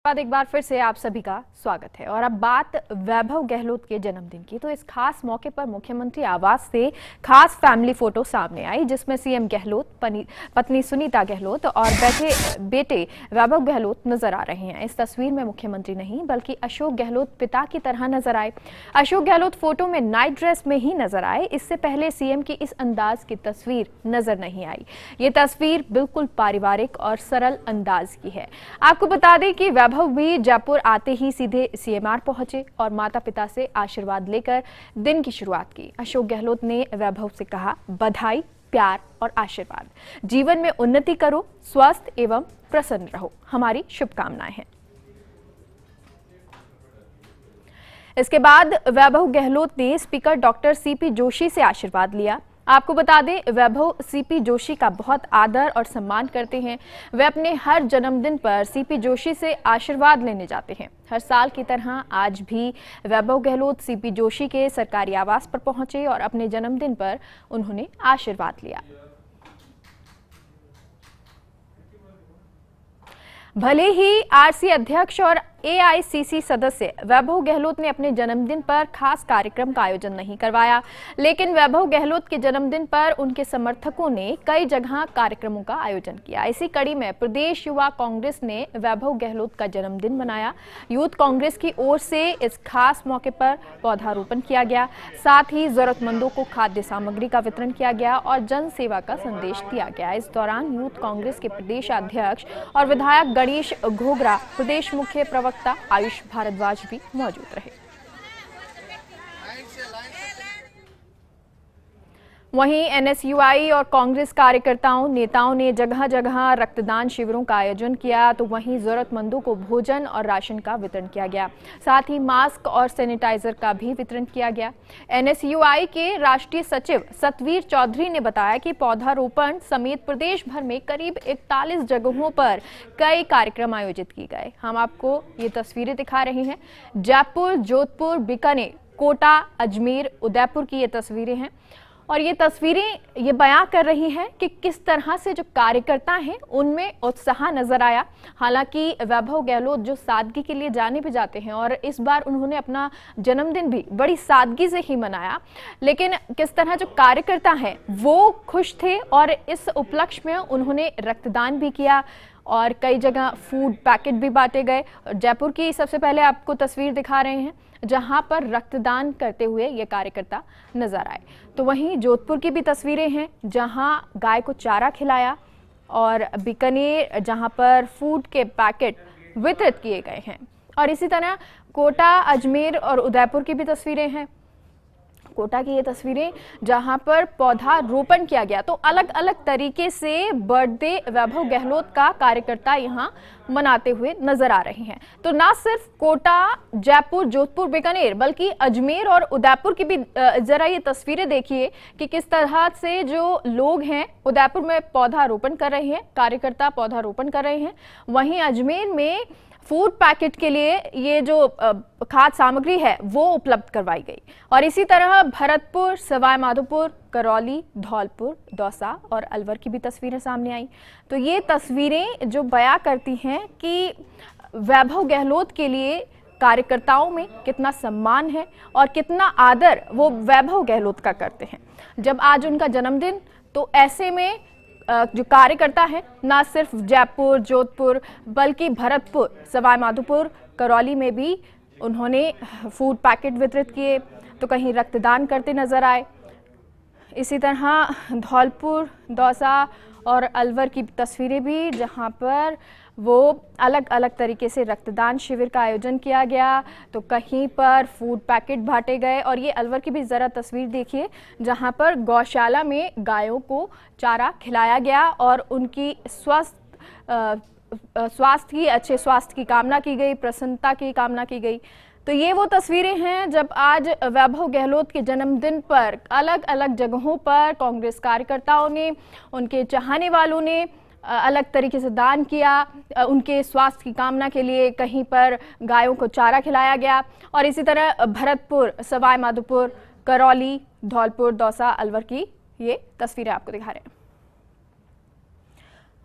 बाद एक बार फिर से आप सभी का स्वागत है। और अब बात वैभव गहलोत के जन्मदिन की। तो इस खास मौके पर मुख्यमंत्री आवास से खास फैमिली फोटो सामने आई, जिसमें सीएम गहलोत, पत्नी सुनीता गहलोत और बेटे वैभव गहलोत नजर आ रहे हैं। इस तस्वीर में मुख्यमंत्री नहीं बल्कि अशोक गहलोत पिता की तरह नजर आए। अशोक गहलोत फोटो में नाइट ड्रेस में ही नजर आए। इससे पहले सीएम की इस अंदाज की तस्वीर नजर नहीं आई। ये तस्वीर बिल्कुल पारिवारिक और सरल अंदाज की है। आपको बता दें कि वैभव भी जयपुर आते ही सीधे सीएमआर पहुंचे और माता पिता से आशीर्वाद लेकर दिन की शुरुआत की। अशोक गहलोत ने वैभव से कहा, बधाई, प्यार और आशीर्वाद। जीवन में उन्नति करो, स्वस्थ एवं प्रसन्न रहो, हमारी शुभकामनाएं हैं। इसके बाद वैभव गहलोत ने स्पीकर डॉक्टर सीपी जोशी से आशीर्वाद लिया। आपको बता दें, वैभव सीपी जोशी का बहुत आदर और सम्मान करते हैं। वे अपने हर जन्मदिन पर सीपी जोशी से आशीर्वाद लेने जाते हैं। हर साल की तरह आज भी वैभव गहलोत सीपी जोशी के सरकारी आवास पर पहुंचे और अपने जन्मदिन पर उन्होंने आशीर्वाद लिया। भले ही आरसी अध्यक्ष और एआईसीसी सदस्य वैभव गहलोत ने अपने जन्मदिन पर खास कार्यक्रम का आयोजन नहीं करवाया, लेकिन वैभव गहलोत के जन्मदिन पर उनके समर्थकों ने कई जगह कार्यक्रमों का आयोजन किया। इसी कड़ी में प्रदेश युवा कांग्रेस ने वैभव गहलोत का जन्मदिन मनाया। यूथ कांग्रेस की ओर से इस खास मौके पर पौधारोपण किया गया। साथ ही जरूरतमंदों को खाद्य सामग्री का वितरण किया गया और जन सेवा का संदेश दिया गया। इस दौरान यूथ कांग्रेस के प्रदेश अध्यक्ष और विधायक गणेश घोगरा, प्रदेश मुख्य प्रवक्ता आयुष भारद्वाज भी मौजूद रहे। वहीं एनएसयूआई और कांग्रेस कार्यकर्ताओं, नेताओं ने जगह जगह रक्तदान शिविरों का आयोजन किया, तो वहीं जरूरतमंदों को भोजन और राशन का वितरण किया गया। साथ ही मास्क और सैनिटाइजर का भी वितरण किया गया। एनएसयूआई के राष्ट्रीय सचिव सतवीर चौधरी ने बताया कि पौधारोपण समेत प्रदेश भर में करीब 41 जगहों पर कई कार्यक्रम आयोजित किए गए। हम आपको ये तस्वीरें दिखा रहे हैं। जयपुर, जोधपुर, बीकानेर, कोटा, अजमेर, उदयपुर की ये तस्वीरें हैं और ये तस्वीरें ये बयां कर रही हैं कि किस तरह से जो कार्यकर्ता हैं उनमें उत्साह नजर आया। हालांकि वैभव गहलोत जो सादगी के लिए जाने भी जाते हैं और इस बार उन्होंने अपना जन्मदिन भी बड़ी सादगी से ही मनाया, लेकिन किस तरह जो कार्यकर्ता हैं वो खुश थे और इस उपलक्ष्य में उन्होंने रक्तदान भी किया और कई जगह फूड पैकेट भी बांटे गए। जयपुर की सबसे पहले आपको तस्वीर दिखा रहे हैं जहां पर रक्तदान करते हुए ये कार्यकर्ता नजर आए। तो वहीं जोधपुर की भी तस्वीरें हैं जहां गाय को चारा खिलाया और बीकानेर जहां पर फूड के पैकेट वितरित किए गए हैं। और इसी तरह कोटा, अजमेर और उदयपुर की भी तस्वीरें हैं। कोटा की ये तस्वीरें जहां पर पौधारोपण किया गया, तो अलग अलग तरीके से बर्थडे वैभव गहलोत का कार्यकर्ता यहां मनाते हुए नजर आ रहे हैं। तो ना सिर्फ कोटा, जयपुर, जोधपुर, बीकानेर बल्कि अजमेर और उदयपुर की भी जरा ये तस्वीरें देखिए कि किस तरह से जो लोग हैं उदयपुर में पौधारोपण कर रहे हैं, कार्यकर्ता पौधारोपण कर रहे हैं। वहीं अजमेर में फूड पैकेट के लिए ये जो खाद्य सामग्री है वो उपलब्ध करवाई गई। और इसी तरह भरतपुर, सवाई माधोपुर, करौली, धौलपुर, दौसा और अलवर की भी तस्वीरें सामने आई। तो ये तस्वीरें जो बयां करती हैं कि वैभव गहलोत के लिए कार्यकर्ताओं में कितना सम्मान है और कितना आदर वो वैभव गहलोत का करते हैं। जब आज उनका जन्मदिन, तो ऐसे में जो कार्यकर्ता है ना सिर्फ जयपुर, जोधपुर बल्कि भरतपुर, सवाई माधोपुर, करौली में भी उन्होंने फूड पैकेट वितरित किए, तो कहीं रक्तदान करते नजर आए। इसी तरह धौलपुर, दौसा और अलवर की तस्वीरें भी जहां पर वो अलग अलग तरीके से रक्तदान शिविर का आयोजन किया गया, तो कहीं पर फूड पैकेट बांटे गए। और ये अलवर की भी ज़रा तस्वीर देखिए जहां पर गौशाला में गायों को चारा खिलाया गया और उनकी अच्छे स्वास्थ्य की कामना की गई, प्रसन्नता की कामना की गई। तो ये वो तस्वीरें हैं जब आज वैभव गहलोत के जन्मदिन पर अलग अलग जगहों पर कांग्रेस कार्यकर्ताओं ने, उनके चाहने वालों ने अलग तरीके से दान किया। उनके स्वास्थ्य की कामना के लिए कहीं पर गायों को चारा खिलाया गया। और इसी तरह भरतपुर, सवाई माधोपुर, करौली, धौलपुर, दौसा, अलवर की ये तस्वीरें आपको दिखा रहे हैं।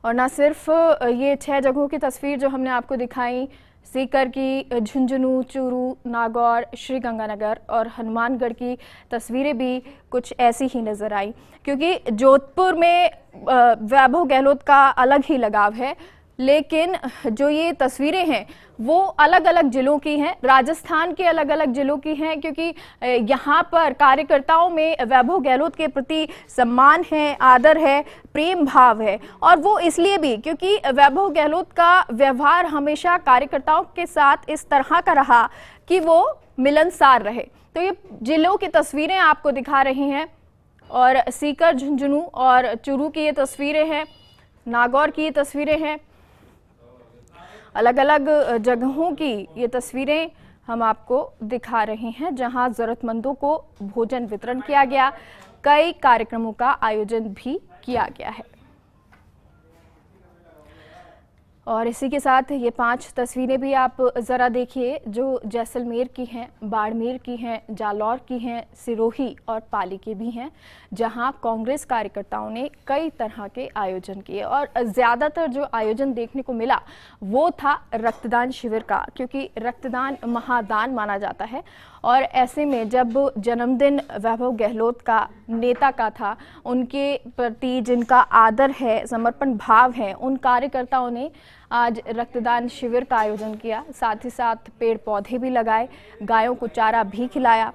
और ना सिर्फ ये 6 जगहों की तस्वीर जो हमने आपको दिखाई, सीकर की झुंझुनू, चूरू, नागौर, श्रीगंगानगर और हनुमानगढ़ की तस्वीरें भी कुछ ऐसी ही नजर आई, क्योंकि जोधपुर में वैभव गहलोत का अलग ही लगाव है, लेकिन जो ये तस्वीरें हैं वो अलग अलग जिलों की हैं, राजस्थान के अलग अलग जिलों की हैं, क्योंकि यहाँ पर कार्यकर्ताओं में वैभव गहलोत के प्रति सम्मान है, आदर है, प्रेम भाव है। और वो इसलिए भी क्योंकि वैभव गहलोत का व्यवहार हमेशा कार्यकर्ताओं के साथ इस तरह का रहा कि वो मिलनसार रहे। तो ये जिलों की तस्वीरें आपको दिखा रही हैं, और सीकर, झुंझुनू और चूरू की ये तस्वीरें हैं, नागौर की ये तस्वीरें हैं, अलग अलग जगहों की ये तस्वीरें हम आपको दिखा रहे हैं, जहां जरूरतमंदों को भोजन वितरण किया गया। कई कार्यक्रमों का आयोजन भी किया गया है। और इसी के साथ ये 5 तस्वीरें भी आप ज़रा देखिए, जो जैसलमेर की हैं, बाड़मेर की हैं, जालौर की हैं, सिरोही और पाली की भी हैं, जहां कांग्रेस कार्यकर्ताओं ने कई तरह के आयोजन किए। और ज़्यादातर जो आयोजन देखने को मिला वो था रक्तदान शिविर का, क्योंकि रक्तदान महादान माना जाता है। और ऐसे में जब जन्मदिन वैभव गहलोत का, नेता का था, उनके प्रति जिनका आदर है, समर्पण भाव है, उन कार्यकर्ताओं ने आज रक्तदान शिविर का आयोजन किया। साथ ही साथ पेड़ पौधे भी लगाए, गायों को चारा भी खिलाया।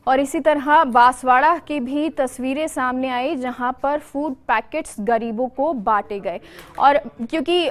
और इसी तरह बांसवाड़ा की भी तस्वीरें सामने आई, जहां पर फूड पैकेट्स गरीबों को बांटे गए। और क्योंकि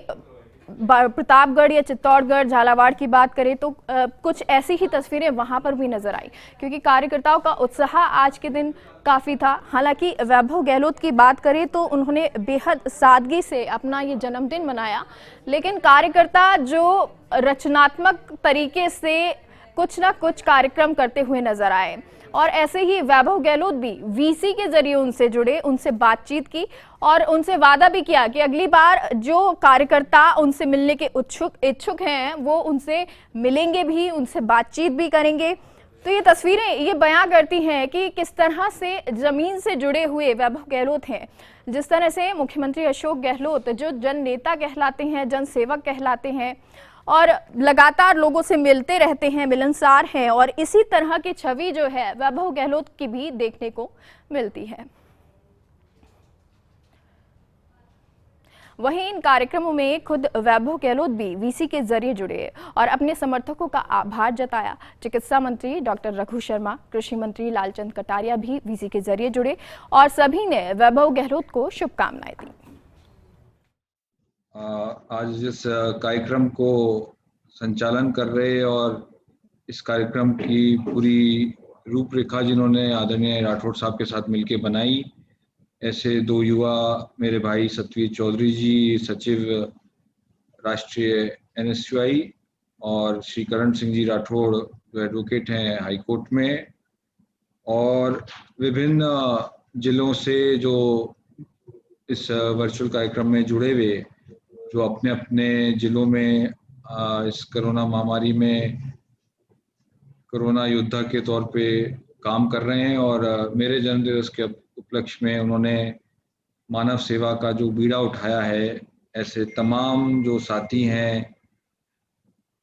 प्रतापगढ़ या चित्तौड़गढ़, झालावाड़ की बात करें तो कुछ ऐसी ही तस्वीरें वहां पर भी नजर आई, क्योंकि कार्यकर्ताओं का उत्साह आज के दिन काफी था। हालांकि वैभव गहलोत की बात करें तो उन्होंने बेहद सादगी से अपना ये जन्मदिन मनाया, लेकिन कार्यकर्ता जो रचनात्मक तरीके से कुछ ना कुछ कार्यक्रम करते हुए नजर आए। और ऐसे ही वैभव गहलोत भी वीसी के जरिए उनसे जुड़े, उनसे बातचीत की और उनसे वादा भी किया कि अगली बार जो कार्यकर्ता उनसे मिलने के इच्छुक हैं वो उनसे मिलेंगे भी, उनसे बातचीत भी करेंगे। तो ये तस्वीरें ये बयां करती हैं कि किस तरह से जमीन से जुड़े हुए वैभव गहलोत हैं। जिस तरह से मुख्यमंत्री अशोक गहलोत जो जन नेता कहलाते हैं, जन सेवक कहलाते हैं और लगातार लोगों से मिलते रहते हैं, मिलनसार हैं, और इसी तरह की छवि जो है वैभव गहलोत की भी देखने को मिलती है। वहीं इन कार्यक्रमों में खुद वैभव गहलोत भी वीसी के जरिए जुड़े और अपने समर्थकों का आभार जताया। चिकित्सा मंत्री डॉक्टर रघु शर्मा, कृषि मंत्री लालचंद कटारिया भी वीसी के जरिए जुड़े और सभी ने वैभव गहलोत को शुभकामनाएं दी। आज इस कार्यक्रम को संचालन कर रहे और इस कार्यक्रम की पूरी रूपरेखा जिन्होंने आदरणीय राठौड़ साहब के साथ मिलकर बनाई, ऐसे 2 युवा मेरे भाई सतवीर चौधरी जी, सचिव राष्ट्रीय NSUI, और श्री करण सिंह जी राठौड़ जो एडवोकेट हैं हाई कोर्ट में, और विभिन्न जिलों से जो इस वर्चुअल कार्यक्रम में जुड़े हुए, जो अपने अपने जिलों में इस कोरोना महामारी में कोरोना योद्धा के तौर पे काम कर रहे हैं। और मेरे जन्मदिवस के उपलक्ष्य में उन्होंने मानव सेवा का जो बीड़ा उठाया है, ऐसे तमाम जो साथी हैं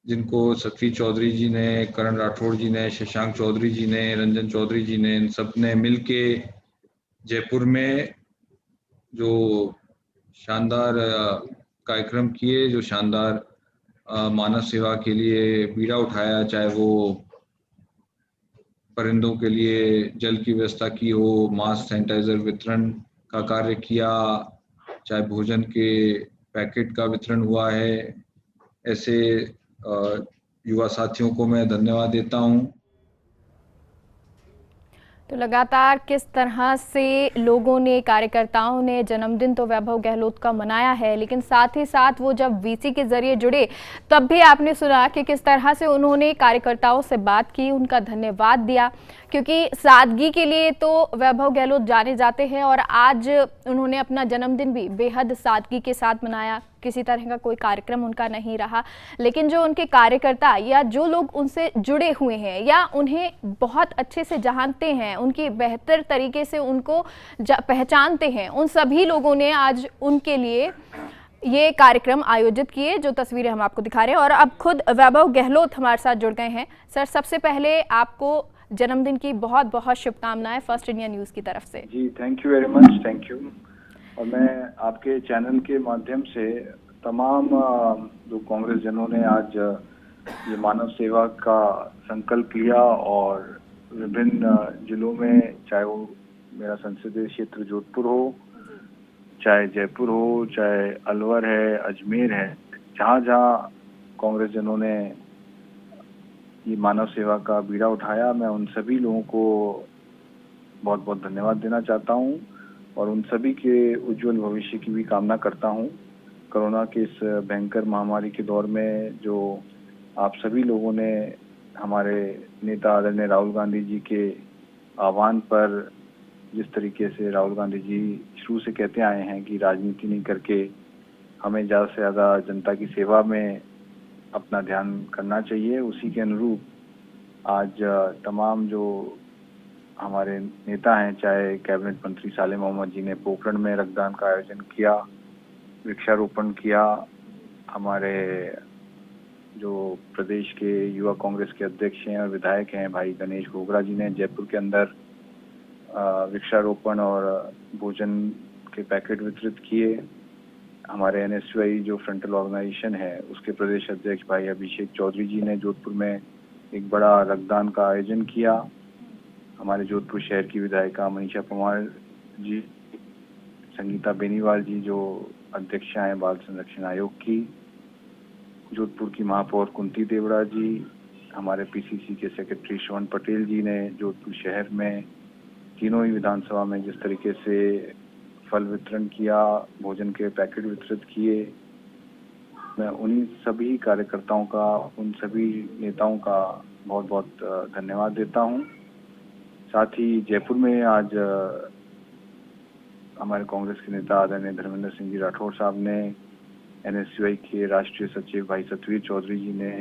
जिनको सतवीर चौधरी जी ने, करण राठौड़ जी ने, शशांक चौधरी जी ने, रंजन चौधरी जी ने, इन सब ने मिलके जयपुर में जो शानदार कार्यक्रम किए, जो शानदार मानव सेवा के लिए बीड़ा उठाया, चाहे वो परिंदों के लिए जल की व्यवस्था की हो, मास्क सैनिटाइजर वितरण का कार्य किया, चाहे भोजन के पैकेट का वितरण हुआ है। ऐसे युवा साथियों को मैं धन्यवाद देता हूं। तो लगातार किस तरह से लोगों ने, कार्यकर्ताओं ने जन्मदिन तो वैभव गहलोत का मनाया है, लेकिन साथ ही साथ वो जब वीसी के जरिए जुड़े तब भी आपने सुना कि किस तरह से उन्होंने कार्यकर्ताओं से बात की, उनका धन्यवाद दिया, क्योंकि सादगी के लिए तो वैभव गहलोत जाने जाते हैं और आज उन्होंने अपना जन्मदिन भी बेहद सादगी के साथ मनाया। किसी तरह का कोई कार्यक्रम उनका नहीं रहा, लेकिन जो उनके कार्यकर्ता या जो लोग उनसे जुड़े हुए हैं या उन्हें बहुत अच्छे से जानते हैं, उनकी बेहतर तरीके से उनको पहचानते हैं, उन सभी लोगों ने आज उनके लिए ये कार्यक्रम आयोजित किए, जो तस्वीरें हम आपको दिखा रहे हैं। और अब खुद वैभव गहलोत हमारे साथ जुड़ गए हैं। सर, सबसे पहले आपको जन्मदिन की बहुत बहुत शुभकामनाएं फर्स्ट इंडिया न्यूज़ की तरफ से। जी, thank you very much, thank you. और मैं आपके चैनल के माध्यम से तमाम जो कांग्रेस जनों ने आज ये मानव सेवा का संकल्प लिया और विभिन्न जिलों में, चाहे वो मेरा संसदीय क्षेत्र जोधपुर हो, चाहे जयपुर हो, चाहे अलवर है, अजमेर है, जहाँ जहाँ कांग्रेस जनों ने ये मानव सेवा का बीड़ा उठाया, मैं उन सभी लोगों को बहुत बहुत धन्यवाद देना चाहता हूँ और उन सभी के उज्जवल भविष्य की भी कामना करता हूँ। कोरोना के इस भयंकर महामारी के दौर में जो आप सभी लोगों ने हमारे नेता आदरणीय राहुल गांधी जी के आह्वान पर, जिस तरीके से राहुल गांधी जी शुरू से कहते आए हैं कि राजनीति नहीं करके हमें ज़्यादा से ज़्यादा जनता की सेवा में अपना ध्यान करना चाहिए, उसी के अनुरूप आज तमाम जो हमारे नेता हैं, चाहे कैबिनेट मंत्री सालेह मोहम्मद जी ने पोखरण में रक्तदान का आयोजन किया, वृक्षारोपण किया, हमारे जो प्रदेश के युवा कांग्रेस के अध्यक्ष हैं और विधायक हैं भाई गणेश घोगरा जी ने जयपुर के अंदर वृक्षारोपण और भोजन के पैकेट वितरित किए। हमारे NSUI जो फ्रंटल ऑर्गेनाइजेशन है उसके प्रदेश अध्यक्ष भाई अभिषेक चौधरी जी ने जोधपुर में एक बड़ा रक्तदान का आयोजन किया। हमारे जोधपुर शहर की विधायिका मनीषा परमार जी, संगीता बेनीवाल जी जो अध्यक्षा हैं बाल संरक्षण आयोग की, जोधपुर की महापौर कुंती देवड़ा जी, हमारे PCC के सेक्रेटरी श्रवण पटेल जी ने जोधपुर शहर में तीनों ही विधानसभा में जिस तरीके से फल वितरण किया, भोजन के पैकेट वितरित किए, मैं उन्हीं सभी कार्यकर्ताओं का, उन सभी नेताओं का बहुत बहुत धन्यवाद देता हूं। साथ ही जयपुर में आज हमारे कांग्रेस के नेता आदरणीय धर्मेंद्र सिंह जी राठौर साहब ने, NSUI के राष्ट्रीय सचिव भाई सतवीर चौधरी जी ने,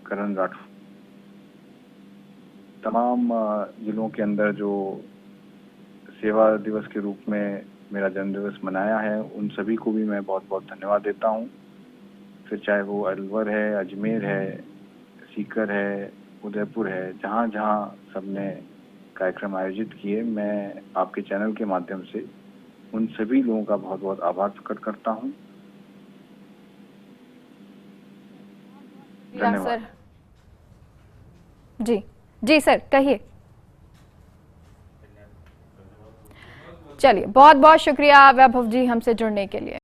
करण राठौर, तमाम जिलों के अंदर जो सेवा दिवस के रूप में मेरा जन्मदिवस मनाया है, उन सभी को भी मैं बहुत बहुत धन्यवाद देता हूं। फिर चाहे वो अलवर है, अजमेर है, सीकर है, उदयपुर है, जहां जहां सबने कार्यक्रम आयोजित किए, मैं आपके चैनल के माध्यम से उन सभी लोगों का बहुत बहुत आभार प्रकट करता हूं। धन्यवाद। सर जी जी सर कहिए। चलिए, बहुत बहुत शुक्रिया वैभव जी हमसे जुड़ने के लिए।